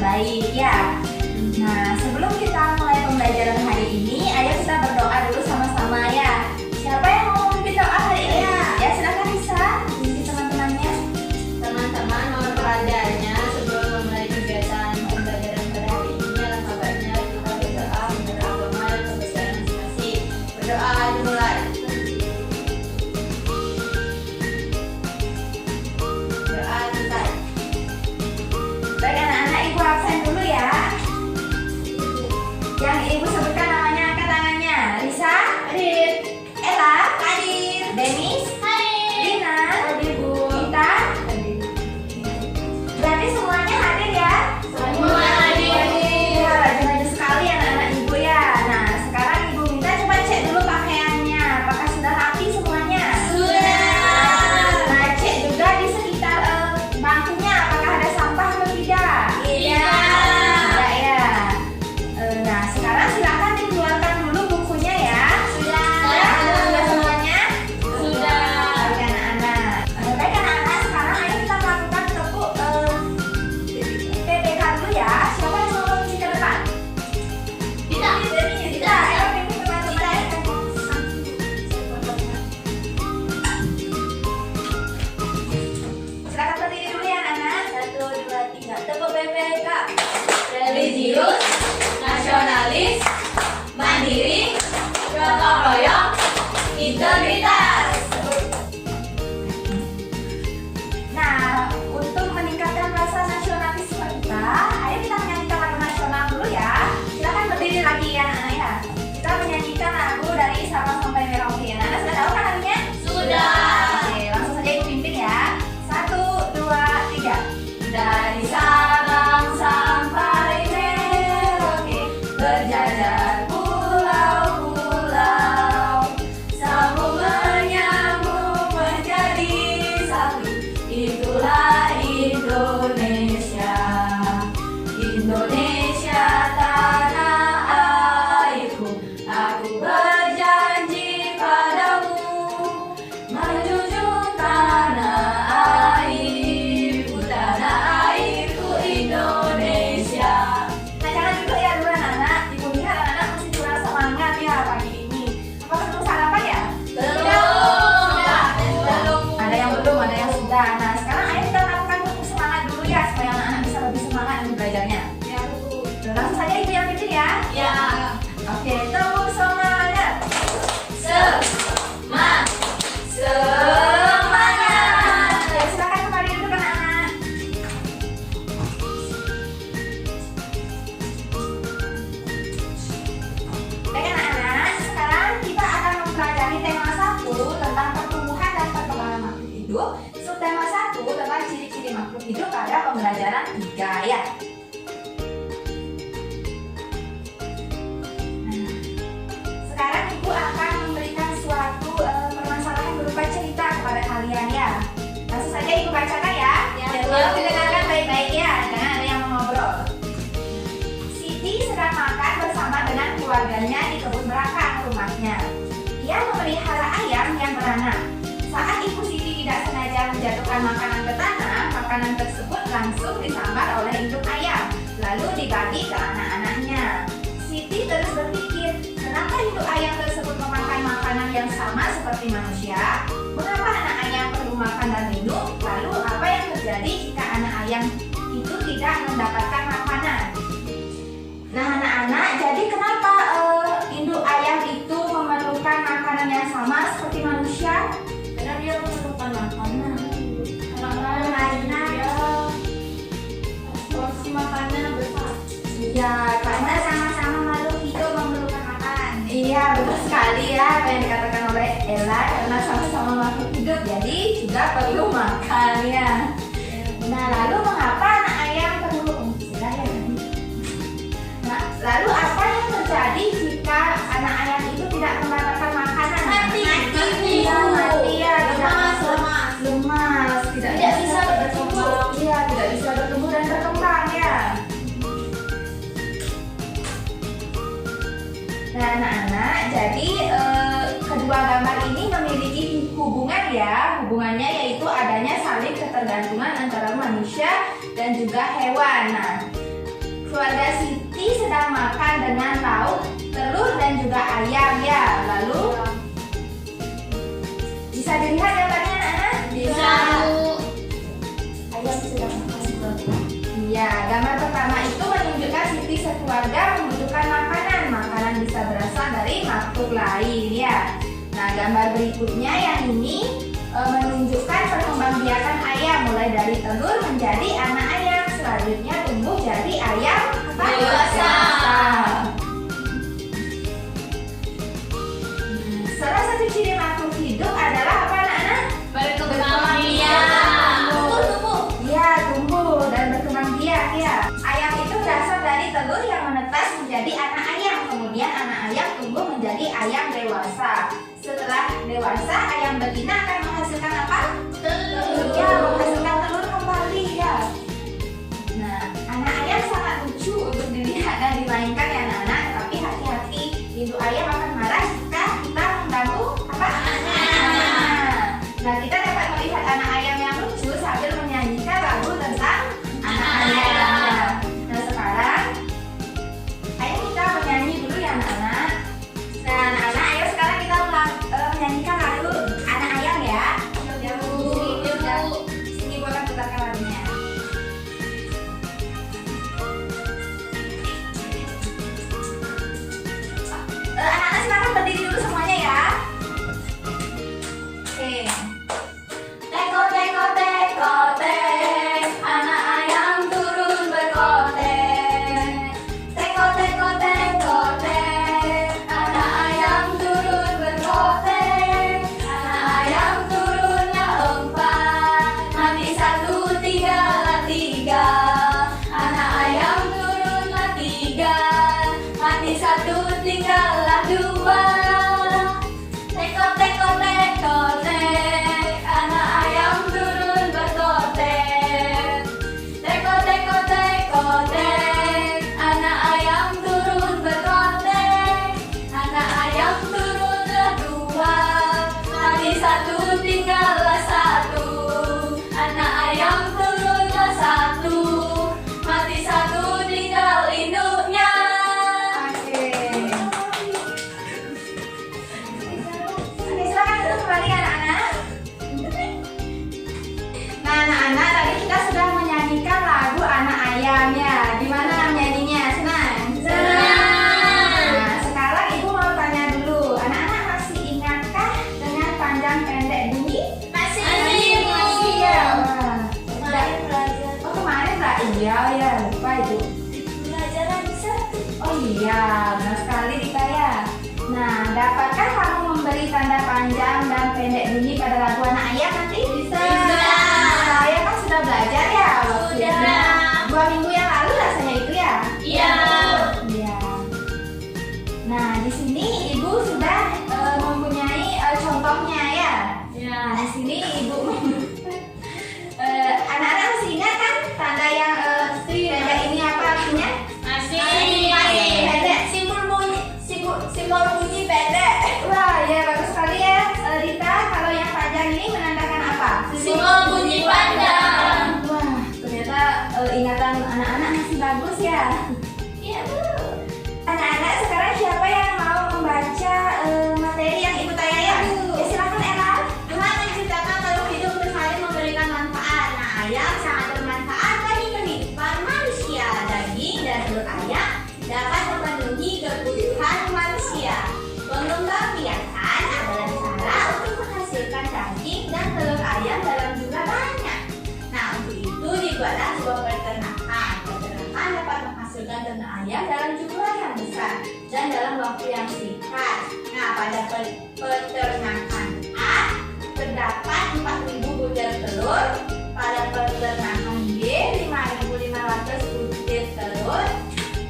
Baik ya. Nah, sebelum kita mulai pembelajaran hari ini, ayo kita berdoa dulu sama-sama ya. Siapa yang mau memimpin doa hari ini? Ya, silakan Risa, pimpin teman-temannya. Teman-teman, mohon perhatiannya sebelum memulai kegiatan pembelajaran pada hari ini. Alangkah baiknya kita berdoa menurut agama dan kepercayaan masing-masing. Berdoa dimulai. Doa selesai. Baik anak-anak, ibu absen dulu ya. Yang ibu sebutkan namanya, angkat tangannya. Risa, Hadir. Ella, Hadir. Denis, Hadir. Lina, Hadir, Bu. Gita. Berarti semuanya hadir ya? Semua hadir. Ya, rajin-rajin sekali anak-anak ibu ya. Nah, sekarang ibu minta coba cek dulu pakaiannya. Apakah sudah rapi semuanya? Sudah. Nah, cek juga di sekitar bangkunya. Apakah ada sampah atau tidak? Iya. Tidak ya. Nah, sekarang silakan dikeluarkan dulu bukunya ya. Sudah. Sudah semuanya? Sudah. Baik anak-anak. Baik anak-anak, sekarang ayo kita melakukan tepuk PPK dulu ya. Siapa yang mau mengisi ke depan? Kita. Kita, ayo pimpin teman-teman. Silakan berdiri dulu ya anak-anak. 1, 2, 3. Tepuk PPK. Religius, nasionalis, mandiri, gotong royong, integritas. Nah, untuk meningkatkan rasa nasionalisme kita, ayo kita menyanyikan lagu nasional dulu ya. Silakan berdiri lagi ya anak-anak ya. Kita menyanyikan lagu dari Sabang sampai Merauke. Anak-anak sudah tahu kan lagunya? Sudah. Oke, langsung saja ibu pimpin ya. 1, 2, 3. Dari Sabang sampai Merauke, berjajar pulau-pulau, sambung menyambung menjadi satu. Itulah Indonesia, Indonesia tanah airku. Aku berjanji padamu, menjunjung tanah airku, tanah airku Indonesia. Nah, jangan duduk ya dulu anak-anak. Ibu lihat anak-anak masih kurang semangat ya pagi ini. Apakah belum sarapan ya? Belum. Ada yang belum, ada yang sudah. Nah, sekarang ayo kita lakukan tepuk semangat dulu ya supaya anak-anak bisa lebih semangat untuk belajarnya. Ya, Bu. Langsung saja ibu yang pimpin ya. Ya. Oke, tepuk semangat. Semangat. Oke, silakan kembali duduk anak-anak. Baik anak-anak, sekarang kita akan mempelajari tema 1 tentang pertumbuhan dan perkembangan makhluk hidup. Subtema 1 tentang ciri-ciri makhluk hidup pada pembelajaran 3 ya. Nah, sekarang ibu akan memberikan suatu permasalahan berupa cerita kepada kalian ya. Langsung saja ibu bacakan ya. Ya, Dan Bu. tolong didengarkan baik-baik ya, jangan ada yang mengobrol. Siti sedang makan bersama dengan keluarganya di kebun belakang rumahnya. Ia memelihara ayam yang beranak. Saat ibu Siti tidak sengaja menjatuhkan makanan ke tanah, makanan tersebut langsung disambar oleh induk ayam, lalu dibagi ke anak-anaknya. Siti terus berpikir, kenapa induk ayam tersebut memakan makanan yang sama seperti manusia? Mengapa anak ayam perlu makan dan minum? Lalu apa yang terjadi jika anak ayam itu tidak mendapatkan makanan? Nah anak-anak, jadi kenapa induk ayam itu memerlukan makanan yang sama seperti manusia? Karena dia memerlukan makanan. Karena Porsi makannya besar. ya, karena sama-sama makhluk hidup memerlukan makanan. Iya, betul sekali ya apa yang dikatakan oleh Ella, karena sama-sama makhluk hidup jadi juga perlu makan ya. lemas, tidak bisa bertumbuh. Iya, tidak bisa bertumbuh dan berkembang ya. Nah, anak-anak, jadi kedua gambar ini memiliki hubungan ya. Hubungannya yaitu adanya saling ketergantungan antara manusia dan juga hewan. Nah, keluarga Siti sedang makan dengan lauk, telur dan juga ayam ya. Lalu bisa dilihat gambarnya anak-anak? Bisa. Ayam sedang makan. Iya, gambar pertama itu menunjukkan Siti sekeluarga membutuhkan makanan. Makanan bisa berasal dari makhluk lain ya. Nah, gambar berikutnya yang ini menunjukkan perkembangbiakan ayam mulai dari telur menjadi anak ayam, selanjutnya tumbuh jadi ayam Dewasa. Salah satu ciri makhluk hidup adalah apa anak-anak? Berkembang biak. Ya, tumbuh dan berkembang biak ya. Ayam itu berasal dari telur yang menetas menjadi anak ayam, kemudian anak ayam tumbuh menjadi ayam dewasa. Setelah dewasa, ayam betina akan menghasilkan apa? Telur. Ya, menghasilkan telur kembali ya. Nah, anak ayam sangat lucu untuk dilihat dan dimainkan ya anak-anak. Tapi hati-hati, induk ayam akan marah jika kita mengganggu apa? Nah, kita dapat melihat anak ayam yang lucu sambil menyanyikan lagu tentang anak ayam. Nah, sekarang ayo kita menyanyi dulu ya anak-anak. Nah, anak-anak, ayo sekarang kita menyanyikan lagu anak ayam ya. Sini gua akan putarkan lagunya. Anak-anak silakan berdiri dulu semuanya ya. Oke. Teko teko teko tek, anak ayam turun berkotek. Teko teko teko tek, anak ayam turun berkotek. Anak ayam turunnya 4, mati 1 tinggallah 3. Anak ayam turunlah 3, mati 1 tinggallah 2. Teko teko teko tek, anak ayam turun berkotek. Teko teko teko tek, anak ayam turun berkotek. Anak ayam turunlah 2, mati 1 tinggallah 1. Anak ayam turunlah 1, mati 1 tinggal induknya. Oke. Oke, silakan duduk kembali anak-anak. Nah, anak-anak, tadi kita sudah menyanyikan lagu anak ayam ya. Gimana nyanyinya? Senang? Nah, sekarang ibu mau tanya dulu. Anak-anak masih ingatkah dengan panjang pendek bunyi? Masih. Ya. Wah. Kemarin belajar. Oh, kemarin Mbak? Iya, ya. Lupa itu. Pelajaran bisa. Oh iya, benar sekali Dita ya. Nah, dapatkah kamu memberi tanda panjang dan pendek bunyi pada lagu anak ayam nanti? Bisa. Saya kan sudah belajar ya waktu Sudah. 2 minggu yang lalu rasanya itu ya. Iya. Iya. Nah, di sini ibu sudah mempunyai contohnya ya. Ya. Nah, di sini ibu anak-anak masih ingat kan tanda yang pendek ini apa artinya? Masih. Pendek. Simbol bunyi pendek. Wah, ya bagus sekali ya, Rita. Kalau yang panjang ini menandakan apa? Simbol bunyi panjang. Wah, ternyata ingatan anak-anak masih bagus ya. Iya, Bu. Anak-anak, sekarang siapa yang mau membaca materi yang ibu tayangkan? Ya silakan Ella. Tuhan menciptakan makhluk hidup untuk saling memberikan manfaat. Nah, ayam sangat bermanfaat bagi kehidupan manusia. Daging dan telur ayam dapat memenuhi kebutuhan manusia. Pengembangbiakan adalah cara untuk menghasilkan daging dan telur ayam dalam jumlah banyak. Nah, untuk itu dibuatlah sebuah peternakan. Peternakan dapat menghasilkan ternak ayam dalam jumlah yang besar dan dalam waktu yang singkat. Nah, pada peternakan A terdapat 4.000 butir telur, pada peternakan B 5.500 butir telur,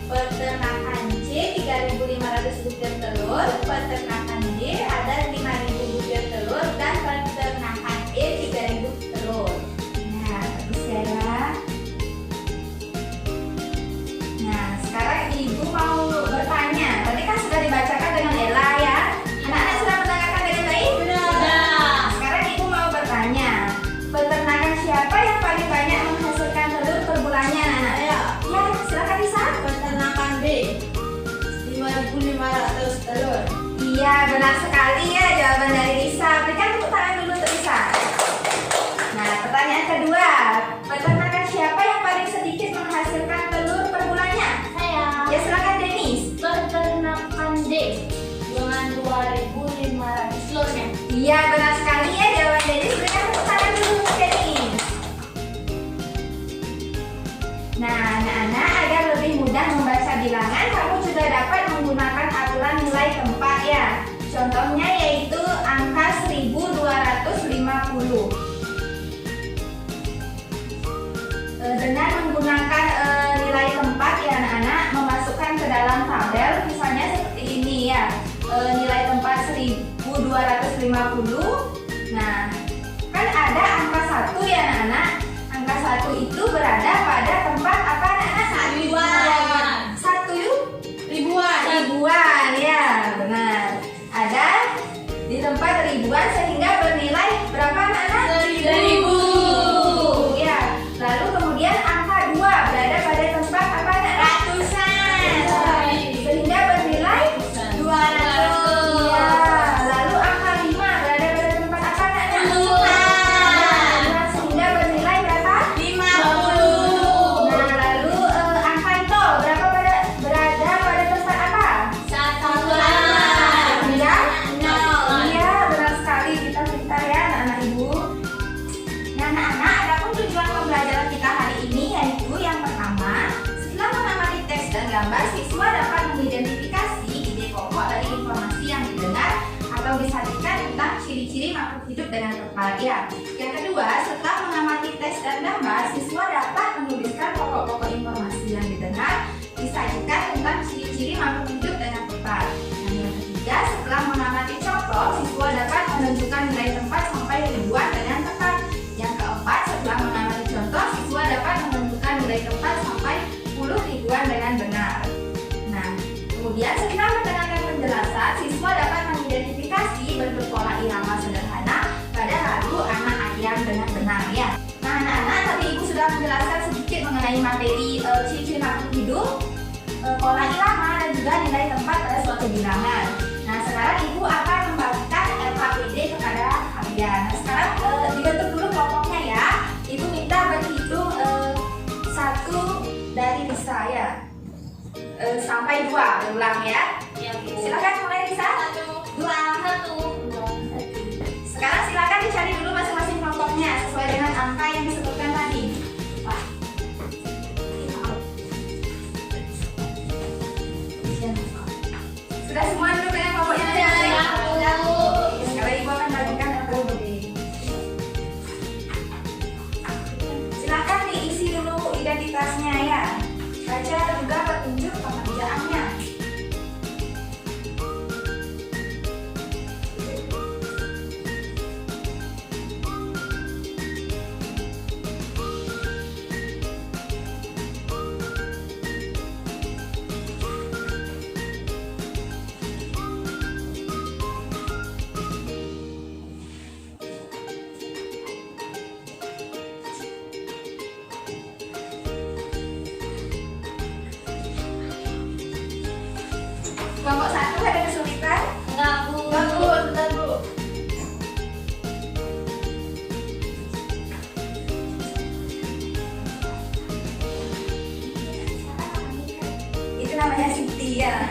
peternakan C 3.500 butir telur, peternakan D ada 5.000 butir telur, dan peternakan E 3.000 telur. Iya, benar sekali ya jawaban dari Lisa. Berikan tepuk tangan dulu untuk Lisa. Nah, pertanyaan kedua. Peternakan siapa yang paling sedikit menghasilkan telur per bulannya? Saya. Ya, silakan Denis. Peternakan D dengan 2.500 telurnya. Iya, benar sekali ya jawaban Denis. Berikan tepuk tangan dulu untuk Denis. Nah, anak-anak, agar lebih mudah membaca bilangan, kamu juga dapat menggunakan aturan nilai tempat ya. Contohnya yaitu angka 1250. Dengan menggunakan nilai tempat ya anak-anak, memasukkan ke dalam tabel, misalnya seperti ini ya. Nilai tempat 1250. Nah, kan ada angka 1 ya anak-anak. Angka 1 itu berada pada tempat apa anak-anak? Ribuan. Satu yuk? Ribuan. Ribuan ya, benar. Ada di tempat ribuan sehingga bernilai berapa anak-anak? 1000. Ya. Lalu kemudian angka 2 berada pada tempat apa anak-anak? Ratusan. Sehingga bernilai 200. ya. Lalu angka 5 berada pada tempat apa anak-anak? Puluhan. Nah, sehingga bernilai berapa? 50. Nah, lalu angka 0 berada pada tempat apa? Satuan. Sehingga Nol. iya, benar sekali, kita pintar ya anak-anak ibu. Nah, anak-anak, adapun tujuan pembelajaran kita hari ini yaitu yang pertama, setelah mengamati teks dan gambar, siswa dapat mengidentifikasi ide pokok dari informasi yang didengar atau disajikan tentang ciri-ciri makhluk hidup dengan tepat ya. Yang kedua, setelah mengamati teks dan gambar, siswa dapat menuliskan pokok-pokok informasi yang didengar, disajikan tentang ciri-ciri makhluk hidup dengan tepat. Dan yang ketiga, setelah mengamati contoh, siswa dapat menentukan nilai tempat sampai ribuan dengan tepat. Yang keempat, setelah mengamati contoh, siswa dapat menentukan nilai tempat sampai puluh ribuan dengan benar. Nah, kemudian setelah mendengarkan penjelasan, siswa dapat mengidentifikasi bentuk pola irama sederhana pada lagu anak ayam dengan benar ya. Nah, anak-anak, tadi Ibu sudah menjelaskan sedikit mengenai materi ciri-ciri makhluk hidup, pola irama dan juga nilai tempat pada suatu bilangan. Nah, sekarang Ibu akan membagikan LKPD kepada kalian. Nah, sekarang dibentuk dulu kelompoknya ya. Ibu minta berhitung 1 dari Lisa ya. Sampai 2, berulang ya. Silakan mulai Lisa. 1, 2, 1. Sekarang silakan dicari dulu masing-masing kelompoknya sesuai dengan angka yang disebutkan tadi. Wah. Sudah semua duduk dengan kelompoknya masing-masing? Sekarang Ibu akan bagikan LKPD. Silakan diisi dulu identitasnya ya. Baca juga petunjuk pengerjaannya. Kelompok 1 ada kesulitan? Enggak, Bu. Bentar, Bu. Itu namanya Siti ya.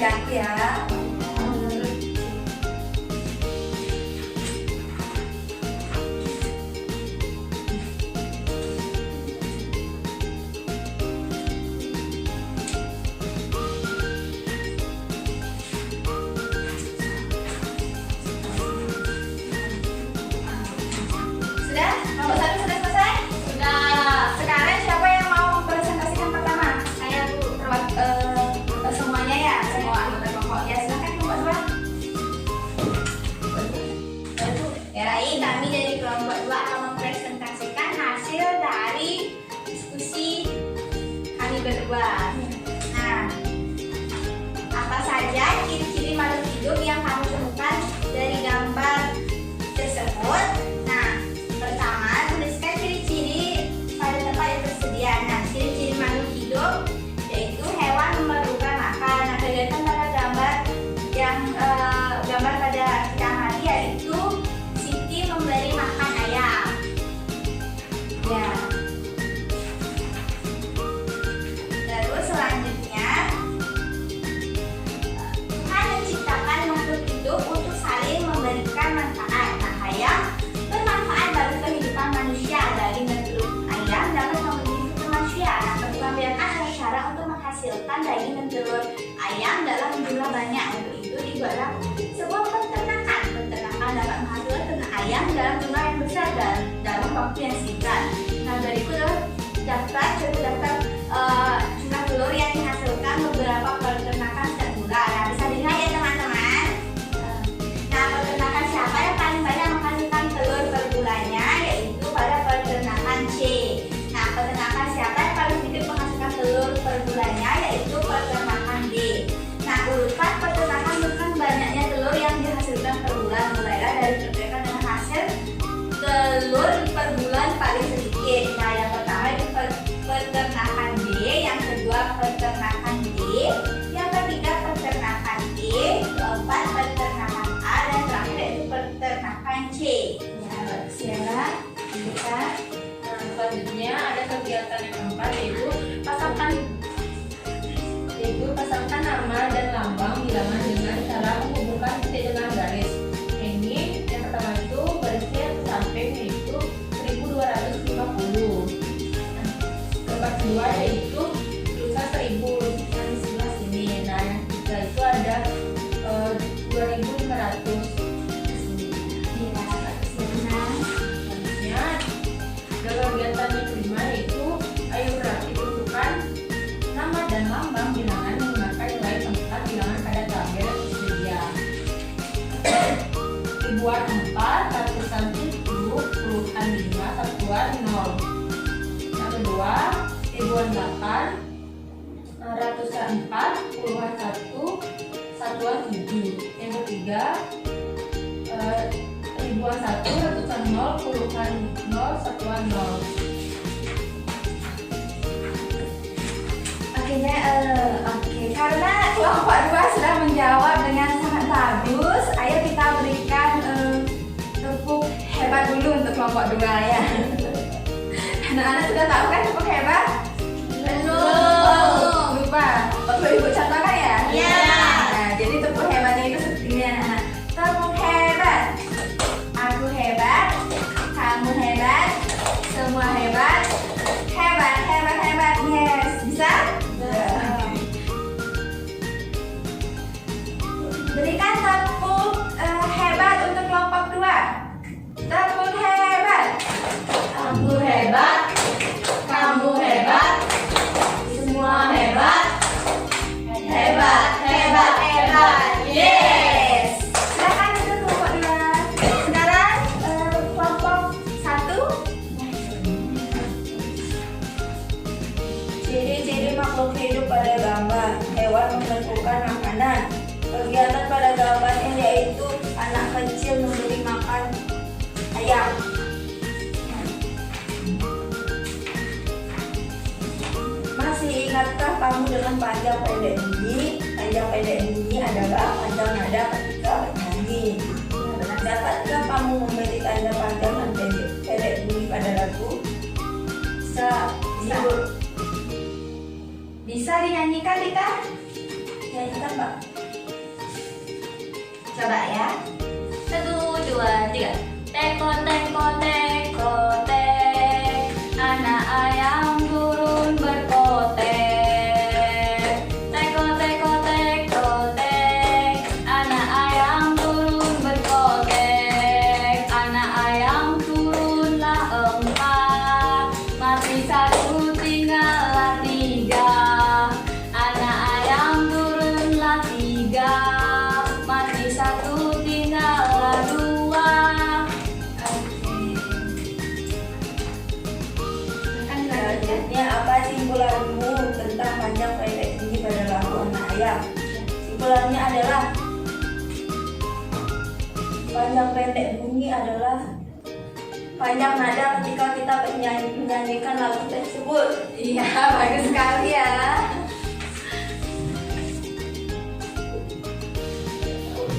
aku ya. Sudah? Nomor 1 sudah selesai? Sudah. Sekarang siapa yang mau mempresentasikan pertama? Saya Bu. Semuanya ya, semua anggota kelompok. Ya, silakan kelompok 2. Baik, kami dari kelompok 2 akan mempresentasikan hasil dari diskusi kami berdua. Nah, apa saja ciri-ciri makhluk hidup yang kami temukan dari gambar tersebut? Nah, pertama, tuliskan ciri-ciri pada tempat yang tersedia. Nah, ciri-ciri makhluk hidup yaitu hewan memerlukan makan. Nah, kelihatan pada gambar yang gambar pada kita hari yaitu Siti memberi makan ayam. Ya. Terus selanjutnya, Tuhan menciptakan makhluk hidup untuk saling memberikan manfaat. Nah, ayam bermanfaat bagi kehidupan manusia. Dari telur ayam dapat memberi hidup manusia. Nah, perkembangan adalah cara untuk menghasilkan daging dan telur ayam dalam jumlah banyak. Untuk itu dibuatlah sebuah peternakan. Peternakan dapat menghasilkan ayam dalam jumlah yang besar dan dalam waktu yang singkat. Nah, berikut adalah daftar jumlah telur yang dihasilkan beberapa peternakan setiap bulan. Nah, bisa dilihat ya teman-teman. Nah, peternakan siapa yang paling banyak menghasilkan telur per bulannya, yaitu pada peternakan C. Nah, peternakan siapa yang paling sedikit menghasilkan telur per bulannya, yaitu peternakan D. Nah, urutan peternakan dengan banyaknya telur yang dihasilkan per bulan, mulailah dari peternakan dengan hasil telur per bulan paling sedikit. Nah, yang pertama itu peternakan D, yang kedua peternakan D, yang ketiga peternakan E, keempat peternakan A, dan terakhir yaitu peternakan C. Ya, bagus ya. Kita Selanjutnya ada kegiatan yang keempat yaitu pasangkan nama dan lambang bilangan dengan cara menghubungkan titik dengan garis. Ini yang pertama itu garisnya samping yaitu 1250. Tempat kedua yaitu tulisan 1000 yang di sebelah sini. Nah, yang ketiga itu ada 2500 di sini. ya, bagus ya, Bunda. Selanjutnya ada kegiatan yang kelima yaitu ayo berarti tentukan nama dan lambang bilangan menggunakan nilai tempat bilangan pada tabel yang tersedia. Ribuan 4, ratusan 7, puluhan 5, satuan 0. Yang kedua, ribuan 8, ratusan 4, puluhan 1, satuan 7. Yang ketiga, ribuan 1, ratusan 0, puluhan 0, satuan 0. Oke, karena kelompok 2 sudah menjawab dengan sangat bagus, ayo kita berikan tepuk hebat dulu untuk kelompok 2 ya. Anak-anak sudah tahu kan tepuk hebat? Belum. Lupa. Perlu ibu contohkan ya? Iya. Nah, jadi tepuk hebatnya itu seperti ini anak-anak. Tepuk hebat. Aku hebat. Kamu hebat. Semua hebat. Hebat, hebat, hebat. Yes. Bisa? Berikan tepuk hebat untuk kelompok 2. Tepuk hebat. Kamu hebat, kamu hebat, semua hebat, hebat, hebat, hebat, yes. Silakan untuk kelompok 2. Sekarang kelompok 1. Ciri-ciri makhluk hidup pada gambar. Hewan menentukan makanan. Kegiatan pada gambarnya yaitu anak kecil memberi makan ayam. Masih ingatkah kamu dengan panjang pendek bunyi? Panjang pendek bunyi adalah panjang nada ketika bernyanyi. Dapatkah kamu memberi tanda panjang dan pendek bunyi pada lagu? Bisa dinyanyikan, Dita? Nyanyikan, Pak. Coba ya. 1, 2, 3. Teko teko teko tek, anak ayam turun berkotek. Teko teko teko tek, anak ayam turun berkotek. Anak ayam turunlah 4, masih 1 tinggallah 3. Anak ayam turunlah 3, masih 1 tinggallah 2. Selanjutnya, apa simpulanmu tentang panjang pendek bunyi pada lampu anak ayam? Simpulannya adalah panjang pendek bunyi adalah panjang nada ketika kita menyanyikan lagu tersebut. Iya, bagus sekali ya.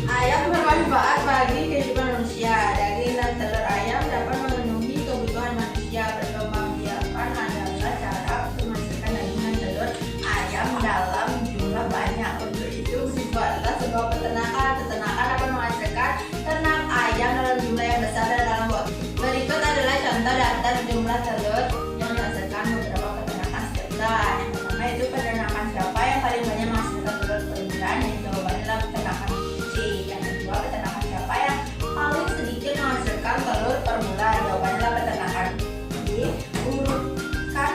Ayam bermanfaat bagi kehidupan manusia. Daging dan telur ayam dapat memenuhi kebutuhan manusia. Berkembang biakan adalah cara untuk menghasilkan daging dan telur ayam dalam jumlah banyak. Untuk itu, dibuatlah sebuah peternakan. Peternakan dapat menghasilkan ternak ayam dalam jumlah yang besar dan dalam waktu. Berikut adalah contoh daftar jumlah telur yang dihasilkan beberapa peternakan sekitar. Yang pertama itu peternakan siapa yang paling banyak menghasilkan telur per bulan? Yang jawabannya adalah peternakan C. Yang kedua, peternakan siapa yang paling sedikit menghasilkan telur per bulan? Jawabannya adalah peternakan D. Urutkan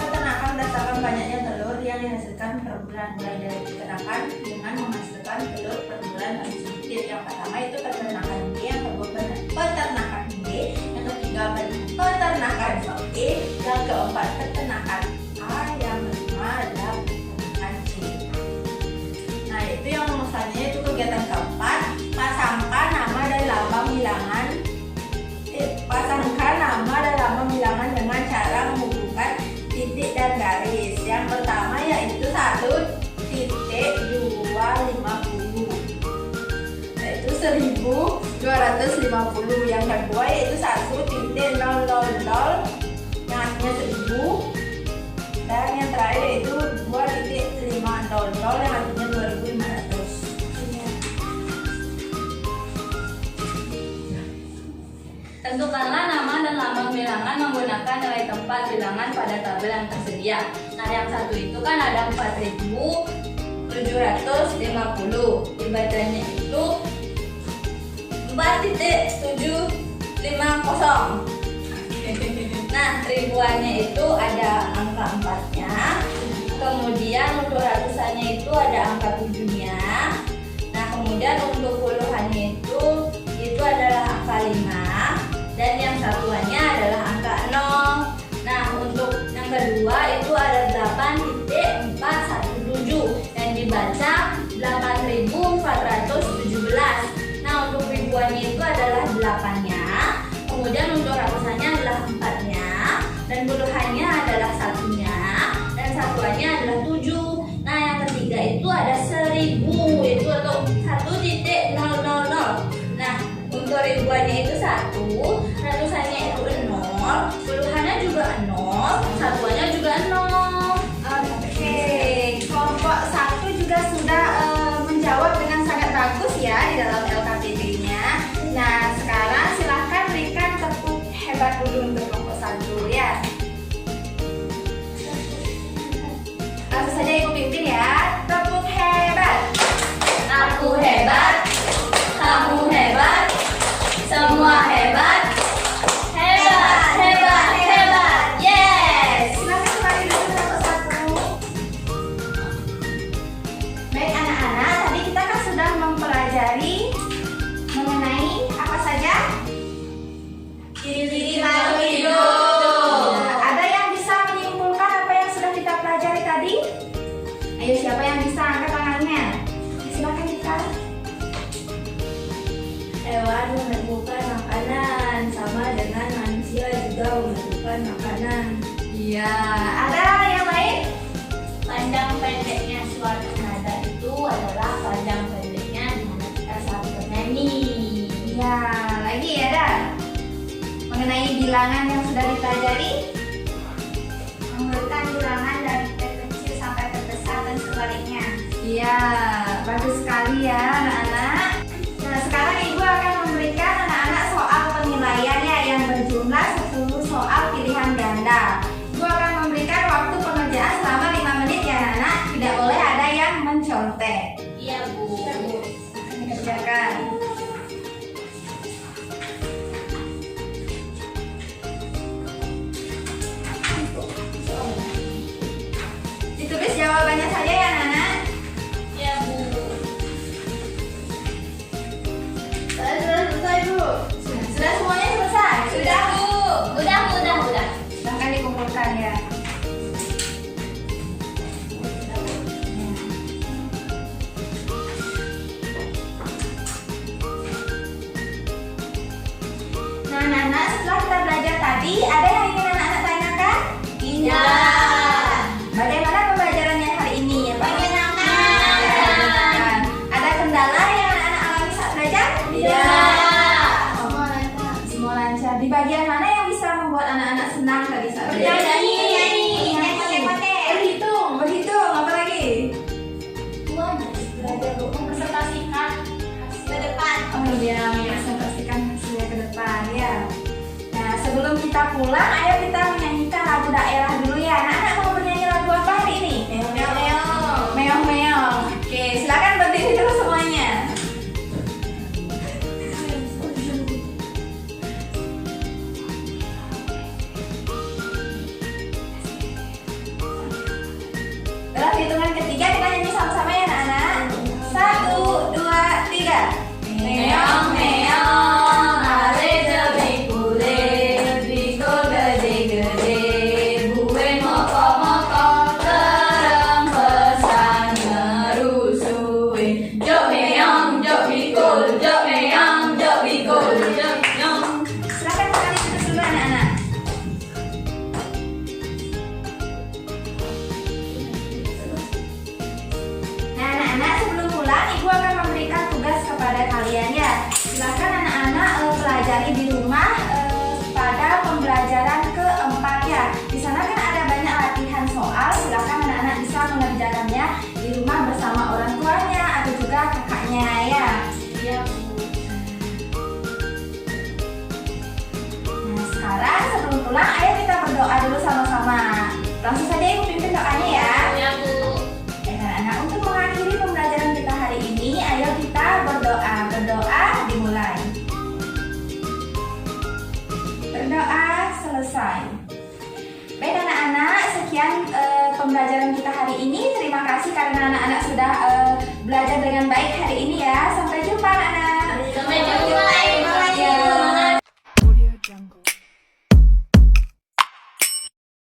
peternakan berdasarkan banyaknya telur yang dihasilkan per bulan, mulai dari peternakan dengan menghasilkan telur per bulan paling sedikit. Yang pertama itu peternakan B, yang kedua peternakan D, yang ketiga peternakan E, yang keempat peternakan A, yang kelima adalah peternakan C. Nah, itu yang misalnya itu kegiatan keempat, pasangkan nama dan lambang bilangan. Pasangkan nama dan lambang bilangan dengan cara menghubungkan titik dan garis. Yang pertama yaitu 1.250, yaitu 1250. Yang kedua yaitu 1.000, yang artinya 1000. Dan yang terakhir yaitu 2.500, yang artinya 2500. Tentukanlah nama dan lambang bilangan menggunakan nilai tempat bilangan pada tabel yang tersedia. Nah, yang satu itu kan ada 4.750. Dibacanya itu 4.750. Nah, ribuannya itu ada angka 4-nya. Kemudian untuk ratusannya itu ada angka 7-nya. Nah, kemudian untuk puluhannya itu adalah angka 5. Dan yang satuannya adalah angka 0. Nah, untuk yang kedua itu ada 8.417 dan dibaca 8.417. Nah, untuk ribuannya itu adalah 8-nya. Kemudian untuk ratusannya adalah 4-nya. Dan puluhannya adalah 1-nya. Dan satuannya adalah 7. Nah, yang ketiga itu ada 1000, itu atau 1.000. Nah, untuk ribuannya itu 1, ratusannya itu 0, puluhannya juga 0, satuannya juga 0. Oke, kelompok 1 juga sudah menjawab dengan sangat bagus ya di dalam LKPD-nya. Nah, sekarang silakan berikan tepuk hebat dulu untuk kelompok 1 ya. Langsung saja Ibu pimpin ya. Tepuk hebat. Aku hebat, kamu hebat, semua hebat, hebat, hebat, hebat, yes! Silakan kembali dulu kelompok 1. Baik anak-anak, tadi kita kan sudah mempelajari mengenai apa saja? Ciri-ciri makhluk hidup. Nah, ada yang bisa menyimpulkan apa yang sudah kita pelajari tadi? Ayo, siapa yang bisa angkat tangannya? Silakan kita. Hewan menemukan makanan, sama dengan manusia juga menemukan makanan. Iya, ada yang lain? Panjang pendeknya suatu nada itu adalah panjang pendeknya dimana kita saat bernyanyi. Iya, lagi ada. Mengenai bilangan yang sudah dipelajari, mengurutkan bilangan dari terkecil sampai terbesar dan sebaliknya. Iya, bagus sekali ya anak-anak. anak-anak, setelah kita belajar tadi, ada yang ingin anak-anak tanyakan? Iya. Bagaimana pembelajarannya hari ini ya Pak? Menyenangkan. Ada kendala yang anak-anak alami saat belajar? Iya. Semua lancar. Di bagian mana yang bisa membuat anak-anak senang tadi saat belajar? Bernyanyi. Berhitung, apa lagi? Belajar mempresentasikan ke depan. Oh iya, mempresentasikan hasilnya ke depan ya. Nah, sebelum kita pulang, ayo kita menyanyikan lagu daerah dulu ya. Anak-anak mau bernyanyi lagu apa hari ini? Meong-meong. Oke, silakan berdiri dulu semuanya. Dalam hitungan ketiga kita nyanyi sama-sama ya anak-anak. 1, 2, 3. Meong meong, are lebih kule, biko gede-gede, buen moko-moko, terang pesan ngerusuin. Jok meong, jok bikul, jok meong, jok bikul, jok meong. Silakan sekali duduk dulu anak-anak. Nah anak-anak, sebelum pulang ibu akan memberikan tugas kepada kalian ya. Silakan anak-anak pelajari di rumah pada pembelajaran keempat ya. Di sana kan ada banyak latihan soal. Silakan anak-anak bisa mengerjakannya di rumah bersama orang tuanya atau juga kakaknya ya. Nah sekarang sebelum pulang ayo kita berdoa dulu sama-sama. Langsung saja ibu pimpin doanya ya. Ya Bu. Anak-anak, untuk mengakhiri pembelajaran kita hari ini, ayo kita berdoa. Berdoa dimulai. Berdoa selesai. Baik anak-anak, sekian pembelajaran kita hari ini. Terima kasih karena anak-anak sudah belajar dengan baik hari ini ya. Sampai jumpa.